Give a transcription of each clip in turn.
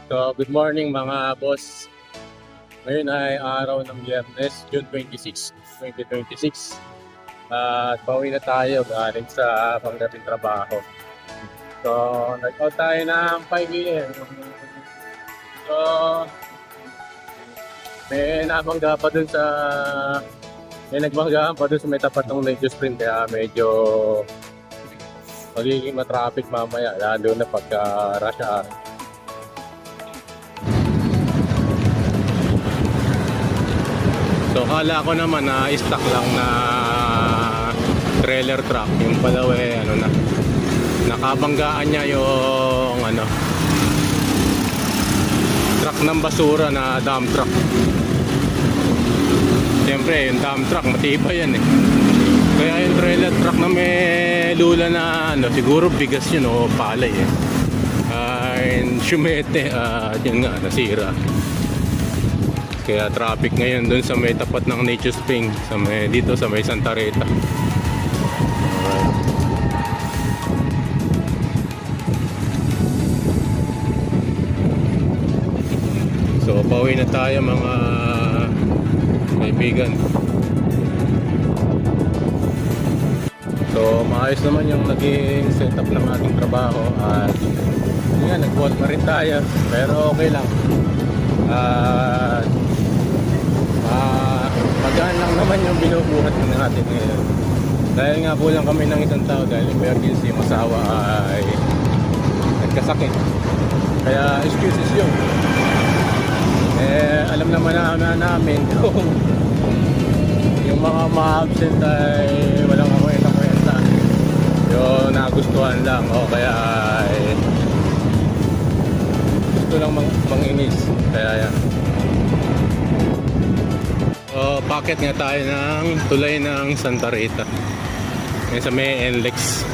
So, good morning mga boss. Ngayon ay araw ng Biyernes, June 26, 2026. At pauwi na tayo galing sa panggabing trabaho. So, nag-out tayo ng 5 AM. So, may nabangga pa dun sa... May nagbanggaan pa dun sa may tapat ng Medyo Spring, kaya medyo magiging matraffic mamaya, lalo na pagka rush hour. So kala ko naman na stock lang na trailer truck, yung pala nakabanggaan niya yung truck ng basura na dump truck. Siyempre yung dump truck matibay yan eh. Kaya yung trailer truck na may lula na siguro bigas yun o palay eh. Yung syumete yun nga nasira. Kaya traffic ngayon dun sa may tapat ng Nature Spring, dito sa may Santa Rita. Alright. So pauwi na tayo mga kaibigan. So maayos naman yung naging setup ng ating trabaho at yan, nag-call pa rin tayo pero okay lang. Magaan lang naman yung binubuhat natin ngayon. Dahil nga kulang kami ng isang tao dahil emergency, yung asawa ay nagkasakit. Kaya excuses yun. Alam naman namin yung mga ma-absent ay walang kwenta. Yung nagustuhan lang o kaya ay gusto lang manginis. Kaya yan. So, packet nga tayo ng tulay ng Santa Rita. Yan sa may NLEX.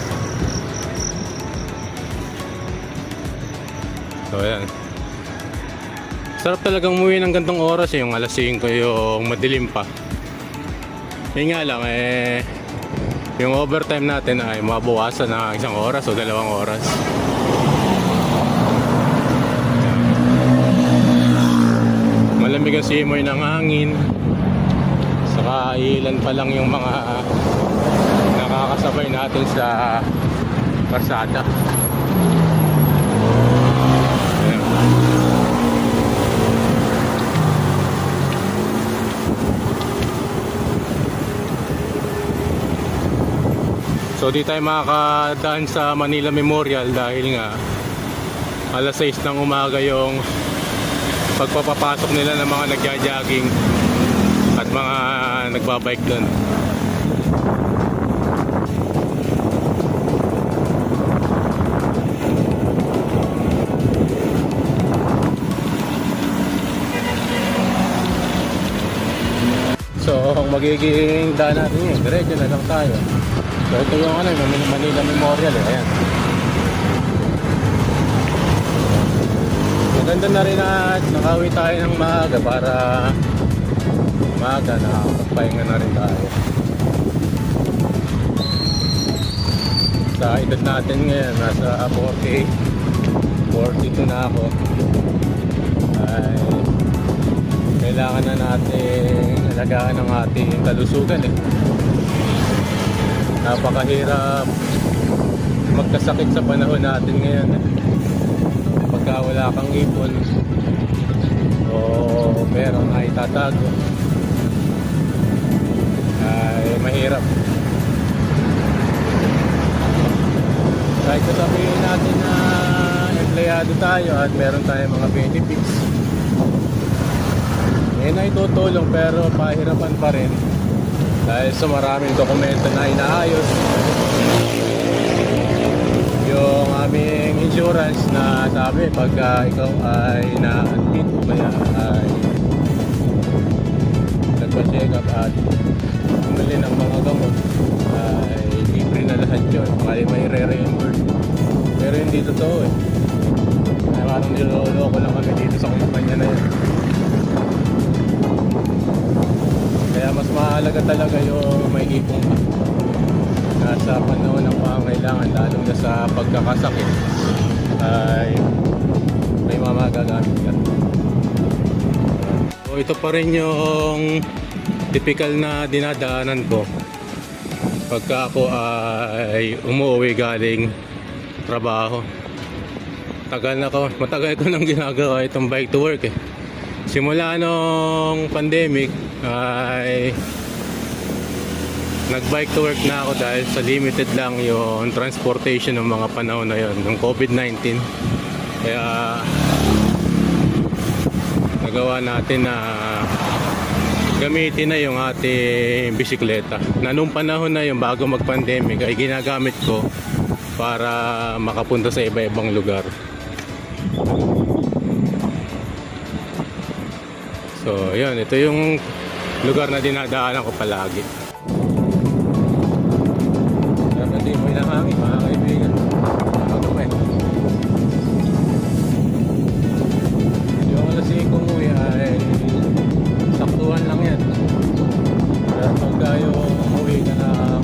So, yan. Sarap talagang umuwi ng gantong oras yung alas 5 yung madilim pa. Yun nga lang yung overtime natin ay mabawasan na 1 oras o 2 oras. Malamig ang simoy ng hangin. Saka ilan pa lang yung mga nakakasabay natin sa kalsada. Ayan. So di tayo makakadaan sa Manila Memorial dahil nga alas 6 ng umaga yung pagpapapasok nila ng mga nagja-jogging at mga nagbabike doon. So ang magiging daan natin yun, diretso na lang tayo. So ito yung Manila Memorial ayan. Maganda na rin at nakauwi tayo ng maaga para maaga nakapagpahinga na rin tayo. Sa edad natin ngayon, nasa 42 na ako. Ay kailangan na natin alagaan ang ating kalusugan eh. Napakahirap magkasakit sa panahon natin ngayon eh. Pagka wala kang ipon o meron ay tatago ay mahirap. Kahit sabihin natin na empleyado tayo at meron tayong mga benefits, yun ay tutulong pero pahirapan pa rin dahil sa maraming dokumento na inaayos. Yung aming insurance na sabi pagka ikaw ay na-admit o kaya ay nagpa-check up at bumili ng mga gamot ay libre na lahat yun. May re-reimburse. Pero hindi totoo eh. Ay parang niloloko lang kami dito sa kumpanya na yun. Kaya mas mahalaga talaga yung may ipong ka. Nasa panahon ng pangangailangan, lalo na sa pagkakasakit, ay may mga magagamit ka. So ito pa rin yung typical na dinadaanan ko pagka ako ay umuwi galing trabaho. Matagal ko nang ginagawa itong bike to work eh. Simula nung pandemic ay nag-bike to work na ako dahil sa limited lang yung transportation ng mga panahon na yon ng COVID-19. Kaya nagawa natin na gamitin na yung ating bisikleta na nung panahon na yung bago mag-pandemic ay ginagamit ko para makapunta sa iba-ibang lugar. So yun, ito yung lugar na dinadaanan ko palagi. Hindi mo ng hangin mga kaibigan. Yung alas 5 umuwi ay saktuhan lang yan. Pero pagka yung umuwi ka na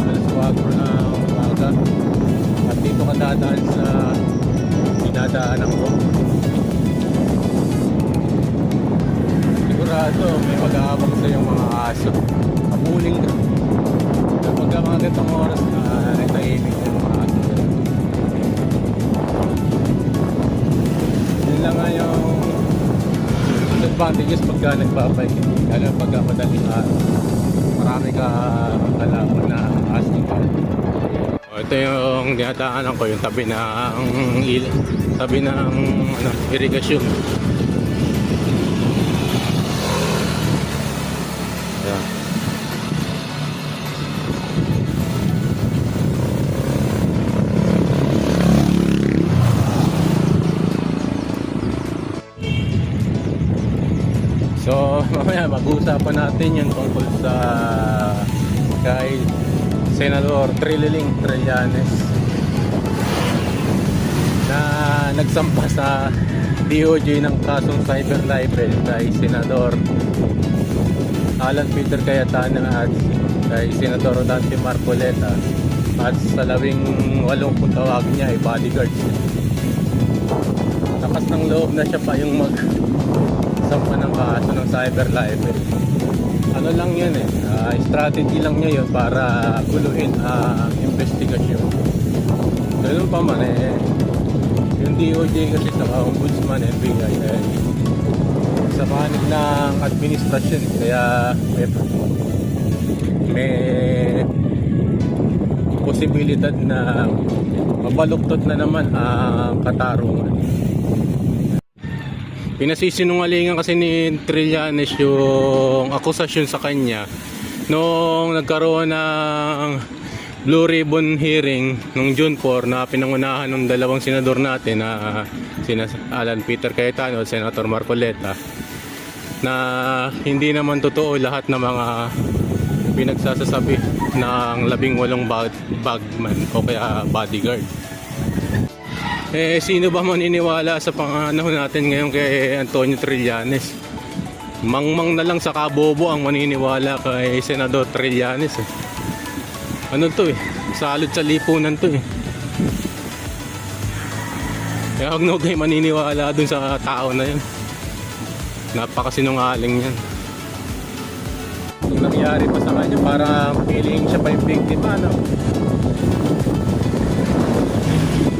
alas 4 na umaga at dito ka dadaan sa dinadaanan ko, sigurado may mag-aabang sa yung mga aso. Kapuling ka. Kapag mga gantong oras na nagtahimik yung mga aso. Yun lang nga yung advantages pagka nagbabike. Lalo pagka madaling araw. Marami ka kalaban na aso ka. Ito yung dinadaanan ko, yung tabi ng irigasyon. Ayan. So mamaya mag-uusapan natin yung tungkol sa kay Senador Trilling Trillanes na nagsampa sa DOJ ng kasong cyber libel kay Senador Alan Peter Cayetano at kay Senador Dante Marcoleta at sa 18 kung tawagin niya ay bodyguards. Lakas ng loob na siya pa yung magsampa ng kaso ng cyber libel. Ano lang yun eh, strategy lang niya yun para guluhin ang investigasyon. Ganun pa man eh, yung DOJ kasi sa Ombudsman, NBI eh, sa panig ng administrasyon kaya may posibilidad na mabaluktot na naman ang katarungan. Pinasisinungalingan kasi ni Trillanes yung akusasyon sa kanya nung nagkaroon ng Blue Ribbon hearing nung June 4 na pinangunahan ng dalawang senador natin na sina Alan Peter Cayetano at Senator Marcoleta na hindi naman totoo lahat ng mga pinagsasasabi ng 18 bagman o kaya bodyguard. Sino ba maniniwala sa panganahon natin ngayon kay Antonio Trillanes? Mangmang na lang sa kabobo ang maniniwala kay Senador Trillanes eh. Ano to eh, salot sa lipunan to eh. Kaya huwag na kayo maniniwala dun sa tao na yun. Napakasinungaling yan. Yung nangyari pa sa kanya parang feeling siya pa yung biktima, no?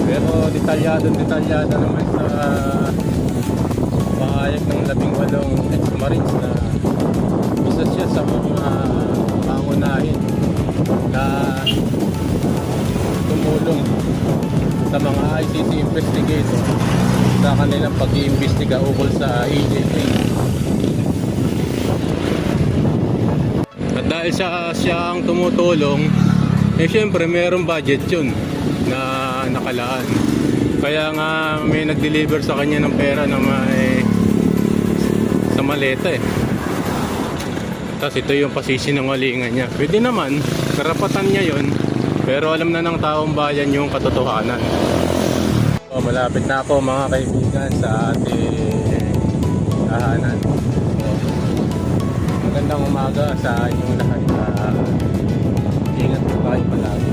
Pero detalyado naman sa pahayag ng 18 ex-marines na isa siya sa mga pangunahin na tumulong sa mga ICC investigator sa kanilang pag-iimbestiga ukol sa EJK. At dahil siya ang tumutulong, syempre mayroong budget yun na nakalaan. Kaya nga may nag-deliver sa kanya ng pera na may sa maleta eh. Tapos ito yung pasisinungalingan niya. Pwede naman, karapatan niya yun, pero alam na ng taong bayan yung katotohanan. So, malapit na ako mga kaibigan sa ating tahanan. So, magandang umaga sa inyong lahat. Ingat po tayo palagi.